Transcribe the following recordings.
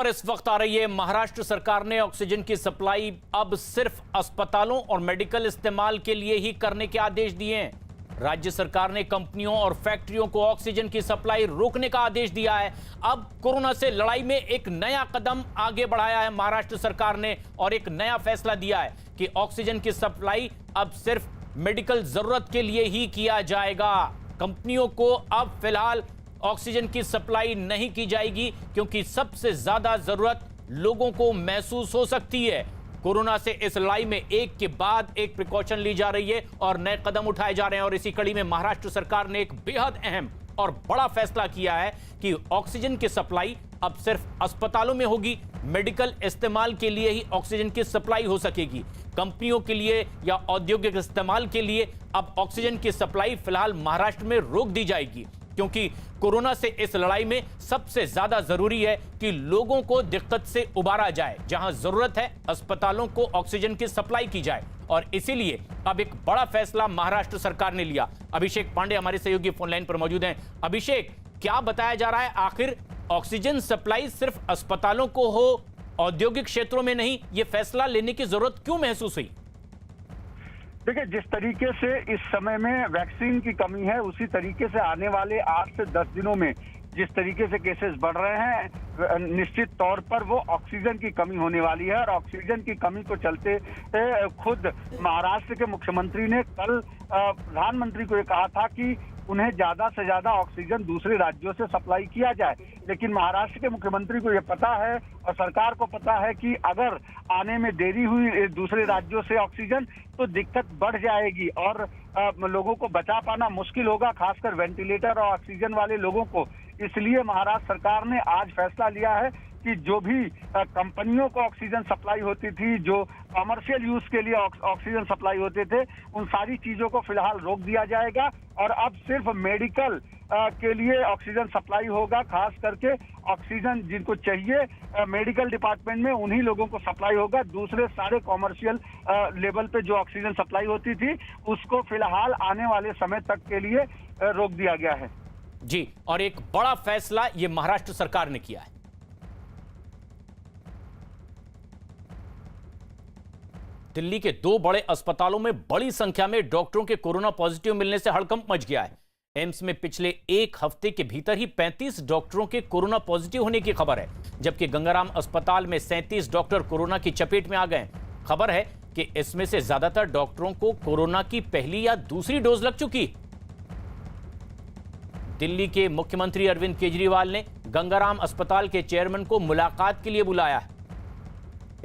और इस वक्त आ रही है, महाराष्ट्र सरकार ने ऑक्सीजन की सप्लाई अब सिर्फ अस्पतालों और मेडिकल इस्तेमाल के लिए ही करने के आदेश दिए हैं। राज्य सरकार ने कंपनियों और फैक्ट्रियों को ऑक्सीजन की सप्लाई रोकने का आदेश दिया है। अब कोरोना से लड़ाई में एक नया कदम आगे बढ़ाया है महाराष्ट्र सरकार ने और एक नया फैसला दिया है कि ऑक्सीजन की सप्लाई अब सिर्फ मेडिकल जरूरत के लिए ही किया जाएगा। कंपनियों को अब फिलहाल ऑक्सीजन की सप्लाई नहीं की जाएगी क्योंकि सबसे ज्यादा जरूरत लोगों को महसूस हो सकती है। कोरोना से इस लड़ाई में एक के बाद एक प्रिकॉशन ली जा रही है और नए कदम उठाए जा रहे हैं और इसी कड़ी में महाराष्ट्र सरकार ने एक बेहद अहम और बड़ा फैसला किया है कि ऑक्सीजन की सप्लाई अब सिर्फ अस्पतालों में होगी। मेडिकल इस्तेमाल के लिए ही ऑक्सीजन की सप्लाई हो सकेगी। कंपनियों के लिए या औद्योगिक इस्तेमाल के लिए अब ऑक्सीजन की सप्लाई फिलहाल महाराष्ट्र में रोक दी जाएगी क्योंकि कोरोना से इस लड़ाई में सबसे ज्यादा जरूरी है कि लोगों को दिक्कत से उबारा जाए। जहां जरूरत है अस्पतालों को ऑक्सीजन की सप्लाई की जाए और इसीलिए अब एक बड़ा फैसला महाराष्ट्र सरकार ने लिया। अभिषेक पांडे हमारे सहयोगी फोनलाइन पर मौजूद हैं। अभिषेक, क्या बताया जा रहा है, आखिर ऑक्सीजन सप्लाई सिर्फ अस्पतालों को हो, औद्योगिक क्षेत्रों में नहीं, यह फैसला लेने की जरूरत क्यों महसूस हुई? देखिए, जिस तरीके से इस समय में वैक्सीन की कमी है, उसी तरीके से आने वाले 8 से 10 दिनों में जिस तरीके से केसेस बढ़ रहे हैं, निश्चित तौर पर वो ऑक्सीजन की कमी होने वाली है। और ऑक्सीजन की कमी को चलते खुद महाराष्ट्र के मुख्यमंत्री ने कल प्रधानमंत्री को ये कहा था कि उन्हें ज्यादा से ज्यादा ऑक्सीजन दूसरे राज्यों से सप्लाई किया जाए। लेकिन महाराष्ट्र के मुख्यमंत्री को ये पता है और सरकार को पता है कि अगर आने में देरी हुई दूसरे राज्यों से ऑक्सीजन तो दिक्कत बढ़ जाएगी और लोगों को बचा पाना मुश्किल होगा, खासकर वेंटिलेटर और ऑक्सीजन वाले लोगों को। इसलिए महाराष्ट्र सरकार ने आज फैसला लिया है कि जो भी कंपनियों को ऑक्सीजन सप्लाई होती थी, जो कमर्शियल यूज के लिए ऑक्सीजन सप्लाई होते थे, उन सारी चीजों को फिलहाल रोक दिया जाएगा और अब सिर्फ मेडिकल के लिए ऑक्सीजन सप्लाई होगा। खास करके ऑक्सीजन जिनको चाहिए मेडिकल डिपार्टमेंट में, उन्हीं लोगों को सप्लाई होगा। दूसरे सारे कॉमर्शियल लेवल पे जो ऑक्सीजन सप्लाई होती थी उसको फिलहाल आने वाले समय तक के लिए रोक दिया गया है। जी, और एक बड़ा फैसला ये महाराष्ट्र सरकार ने किया है। दिल्ली के 2 बड़े अस्पतालों में बड़ी संख्या में डॉक्टरों के कोरोना पॉजिटिव मिलने से हड़कंप मच गया है। एम्स में पिछले एक हफ्ते के भीतर ही 35 डॉक्टरों के कोरोना पॉजिटिव होने की खबर है, जबकि गंगाराम अस्पताल में 37 डॉक्टर कोरोना की चपेट में आ गए। खबर है कि इसमें से ज्यादातर डॉक्टरों को कोरोना की पहली या दूसरी डोज लग चुकी। दिल्ली के मुख्यमंत्री अरविंद केजरीवाल ने गंगाराम अस्पताल के चेयरमैन को मुलाकात के लिए बुलाया है।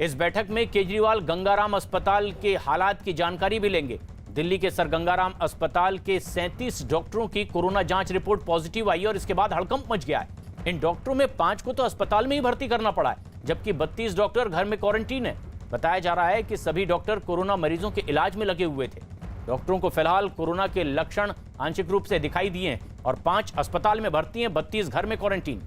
इस बैठक में केजरीवाल गंगाराम अस्पताल के हालात की जानकारी भी लेंगे। दिल्ली के सर गंगाराम अस्पताल के 37 डॉक्टरों की कोरोना जांच रिपोर्ट पॉजिटिव आई और इसके बाद हड़कंप मच गया है। इन डॉक्टरों में 5 को तो अस्पताल में ही भर्ती करना पड़ा है, जबकि 32 डॉक्टर घर में क्वारंटीन है। बताया जा रहा है कि सभी डॉक्टर कोरोना मरीजों के इलाज में लगे हुए थे। डॉक्टरों को फिलहाल कोरोना के लक्षण आंशिक रूप से दिखाई दिए हैं और 5 अस्पताल में भर्ती हैं, 32 घर में क्वारंटीन।